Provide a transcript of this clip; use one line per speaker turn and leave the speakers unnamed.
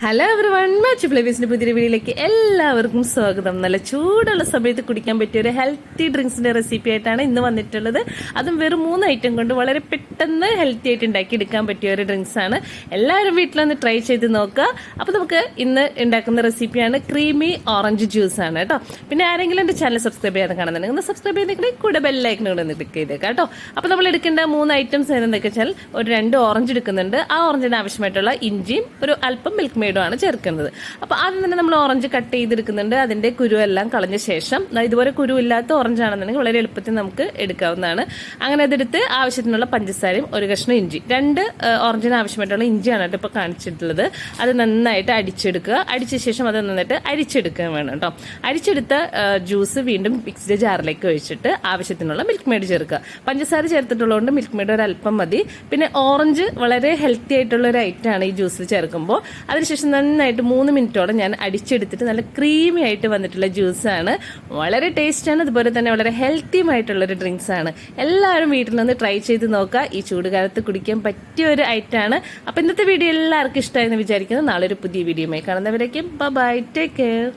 Hello everyone, match ഫ്ലേവേഴ്സിന്റെ പുതിയ വീഡിയോയിലേക്ക് എല്ലാവർക്കും സ്വാഗതം. നല്ല ചൂടുള്ള സമയത്ത് കുടിക്കാൻ പറ്റിയ ഒരു ഹെൽത്തി ഡ്രിങ്ക്സിന്റെ റെസിപ്പി ആയിട്ടാണ് ഇന്ന് വന്നിട്ടുള്ളത്. അതും വെറും 3 ഐറ്റം കൊണ്ട് വളരെ പെട്ടെന്ന് ഹെൽത്തി ആയിട്ട് ഉണ്ടാക്കി എടുക്കാൻ പറ്റിയ ഒരു ഡ്രിങ്ക്സ് ആണ്. എല്ലാവരും വീട്ടിലൊന്ന് ട്രൈ ചെയ്ത് നോക്കുക. അപ്പോൾ നമുക്ക് ഇന്ന് ഉണ്ടാക്കുന്ന റെസിപ്പിയാണ് ക്രീമി ഓറഞ്ച് ജ്യൂസ് ആണ് കേട്ടോ. പിന്നെ ആരെങ്കിലും എൻ്റെ ചാനൽ സബ്സ്ക്രൈബ് ചെയ്യാതെ കാണുന്നുണ്ടെങ്കിൽ ഒന്ന് സബ്സ്ക്രൈബ് ചെയ്തിട്ടുണ്ടെങ്കിൽ കൂടെ ബെല്ലൈക്കൺ കൂടെ ഒന്ന് ക്ലിക്ക് ചെയ്തേക്കാം കേട്ടോ. അപ്പോൾ നമ്മൾ എടുക്കേണ്ട 3 ഐറ്റംസ് എന്തൊക്കെ വെച്ചാൽ ഒരു 2 ഓറഞ്ച് എടുക്കുന്നുണ്ട്. ആ ഓറഞ്ചിന് ആവശ്യമായിട്ടുള്ള ഇഞ്ചിയും ഒരു അല്പം മിൽക്ക് ആണ് ചേർക്കുന്നത്. അപ്പോൾ ആദ്യം തന്നെ നമ്മൾ ഓറഞ്ച് കട്ട് ചെയ്തെടുക്കുന്നുണ്ട്. അതിന്റെ കുരുവെല്ലാം കളഞ്ഞ ശേഷം ഇതുപോലെ കുരു ഇല്ലാത്ത ഓറഞ്ച് ആണെന്നുണ്ടെങ്കിൽ വളരെ എളുപ്പത്തിൽ നമുക്ക് എടുക്കാവുന്നതാണ്. അങ്ങനെ അതെടുത്ത് ആവശ്യത്തിനുള്ള പഞ്ചസാരയും ഒരു കഷ്ണം ഇഞ്ചി, 2 ഓറഞ്ചിന് ആവശ്യമായിട്ടുള്ള ഇഞ്ചിയാണ് കേട്ടോ ഇപ്പോൾ കാണിച്ചിട്ടുള്ളത്. അത് നന്നായിട്ട് അടിച്ചെടുക്കുക. അടിച്ച ശേഷം അത് നന്നായിട്ട് അരിച്ചെടുക്കുക വേണം കേട്ടോ. അരിച്ചെടുത്ത ജ്യൂസ് വീണ്ടും മിക്സിയുടെ ജാറിലേക്ക് ഒഴിച്ചിട്ട് ആവശ്യത്തിനുള്ള മിൽക്ക് മെയ്ഡ് ചേർക്കുക. പഞ്ചസാര ചേർത്തിട്ടുള്ളതുകൊണ്ട് മിൽക്ക് മെയ്ഡ് ഒരു അല്പം മതി. പിന്നെ ഓറഞ്ച് വളരെ ഹെൽത്തി ആയിട്ടുള്ള ഒരു ഐറ്റമാണ് ഈ ജ്യൂസിൽ ചേർക്കുമ്പോൾ. അതിനുശേഷം നന്നായിട്ട് 3 മിനിറ്റോളം ഞാൻ അടിച്ചെടുത്തിട്ട് നല്ല ക്രീമി ആയിട്ട് വന്നിട്ടുള്ള ജ്യൂസാണ്. വളരെ ടേസ്റ്റാണ്, അതുപോലെ തന്നെ വളരെ ഹെൽത്തിയും ആയിട്ടുള്ളൊരു ഡ്രിങ്ക്സ് ആണ്. എല്ലാവരും വീട്ടിൽ നിന്ന് ട്രൈ ചെയ്ത് നോക്കുക. ഈ ചൂടുകാലത്ത് കുടിക്കാൻ പറ്റിയ ഒരു ഐറ്റമാണ്. അപ്പോൾ ഇന്നത്തെ വീഡിയോ എല്ലാവർക്കും ഇഷ്ടമായെന്ന് വിചാരിക്കുന്നു. നാളെ ഒരു പുതിയ വീഡിയോയുമായി കാണുന്നവരേക്കും ബൈ, ടേക്ക് കെയർ.